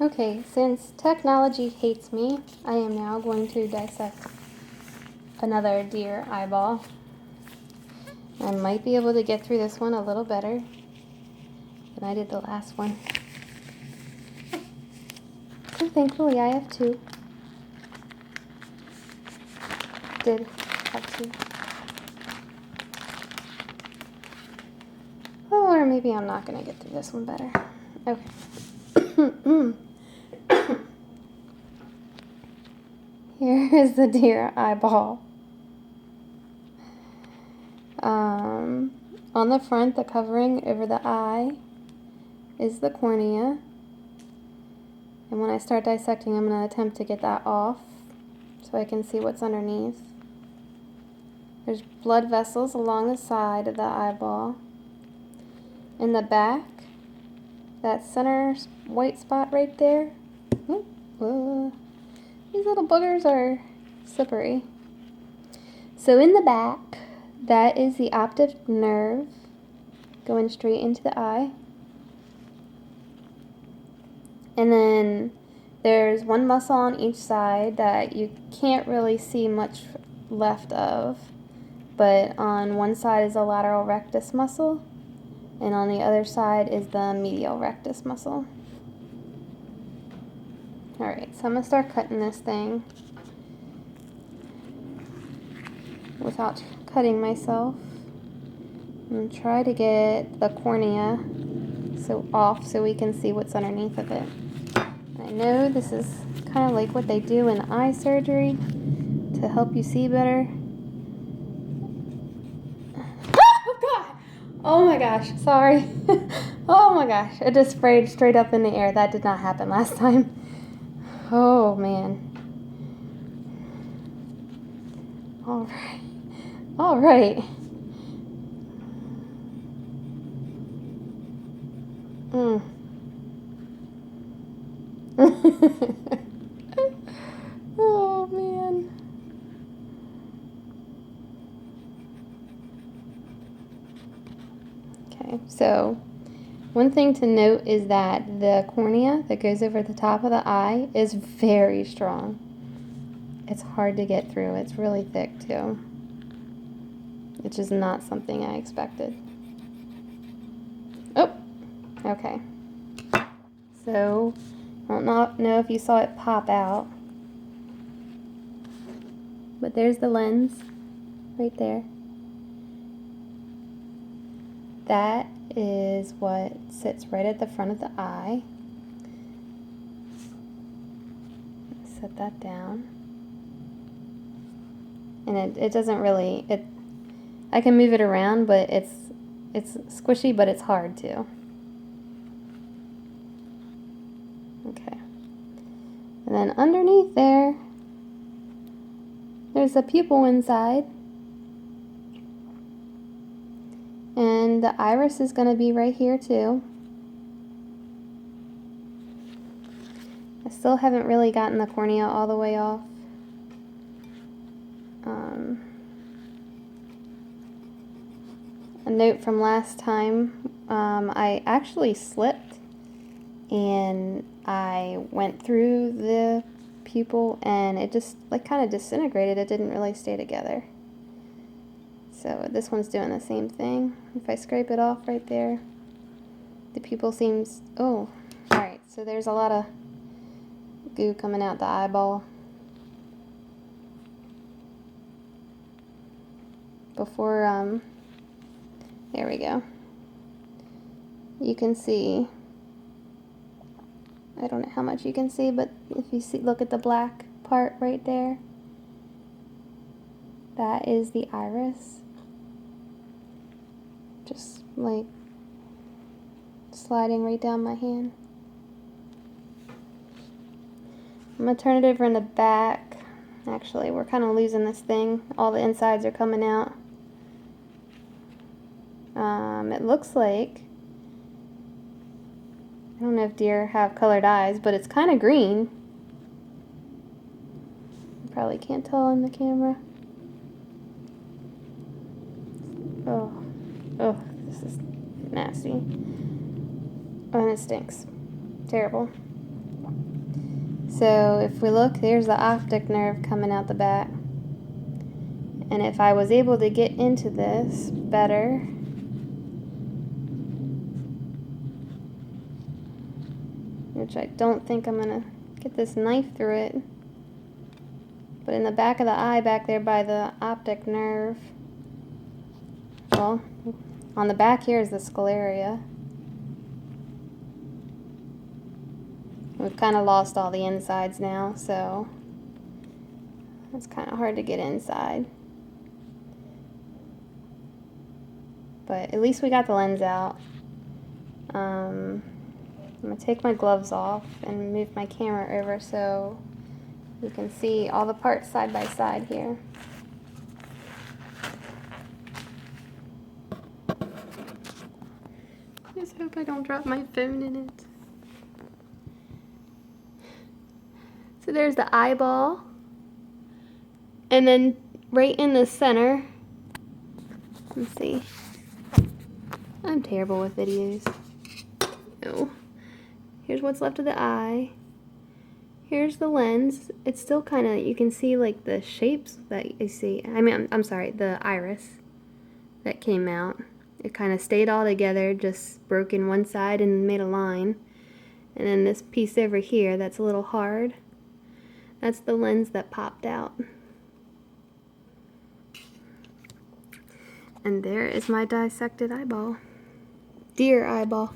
Okay, since technology hates me, I am now going to dissect another deer eyeball. I might be able to get through this one a little better than I did the last one. So thankfully I have two. Did have two. Oh, or maybe I'm not going to get through this one better. Okay. Here is the deer eyeball. On the front, the covering over the eye is the cornea. And when I start dissecting, I'm going to attempt to get that off so I can see what's underneath. There's blood vessels along the side of the eyeball. In the back, that center white spot right there. These little boogers are slippery. So in the back, that is the optic nerve going straight into the eye. And then there's one muscle on each side that you can't really see much left of. But on one side is the lateral rectus muscle, and on the other side is the medial rectus muscle. Alright, so I'm going to start cutting this thing without cutting myself. I'm going to try to get the cornea off so we can see what's underneath of it. I know this is kind of like what they do in eye surgery to help you see better. Oh God! Oh my gosh, sorry. Oh my gosh, it just sprayed straight up in the air. That did not happen last time. Oh man. Alright. Alright. Oh man. Okay, so one thing to note is that the cornea that goes over the top of the eye is very strong. It's hard to get through. It's really thick too. Which is not something I expected. Oh, okay. So, I don't know if you saw it pop out. But there's the lens right there. That is what sits right at the front of the eye. Set that down. And it doesn't really, I can move it around, but it's squishy, but it's hard too. Okay. And then underneath there's a pupil inside. And the iris is going to be right here too. I still haven't really gotten the cornea all the way off. A note from last time, I actually slipped and I went through the pupil and it just kind of disintegrated. It didn't really stay together. So this one's doing the same thing. If I scrape it off right there, the pupil seems, oh, alright, so there's a lot of goo coming out the eyeball. Before, there we go. You can see, I don't know how much you can see, but if you see, look at the black part right there. That is the iris. Just like sliding right down my hand. I'm going to turn it over in the back. Actually, we're kind of losing this thing. All the insides are coming out. It looks like, I don't know if deer have colored eyes, but it's kind of green. You probably can't tell in the camera. Oh, this is nasty. Oh, and it stinks. Terrible. So if we look, there's the optic nerve coming out the back. And if I was able to get into this better, which I don't think I'm gonna get this knife through it, but in the back of the eye back there by the optic nerve, well, on the back here is the scleria. We've kind of lost all the insides now, so it's kind of hard to get inside. But at least we got the lens out. I'm going to take my gloves off and move my camera over so you can see all the parts side by side here. Just hope I don't drop my phone in it. So there's the eyeball, and then right in the center, let's see, I'm terrible with videos. No. Here's what's left of the eye. Here's the lens. It's still kind of, you can see like the shapes that you see. I mean, I'm sorry, the iris that came out. It kind of stayed all together, just broke in one side and made a line. And then this piece over here that's a little hard, that's the lens that popped out. And there is my dissected eyeball. Deer eyeball.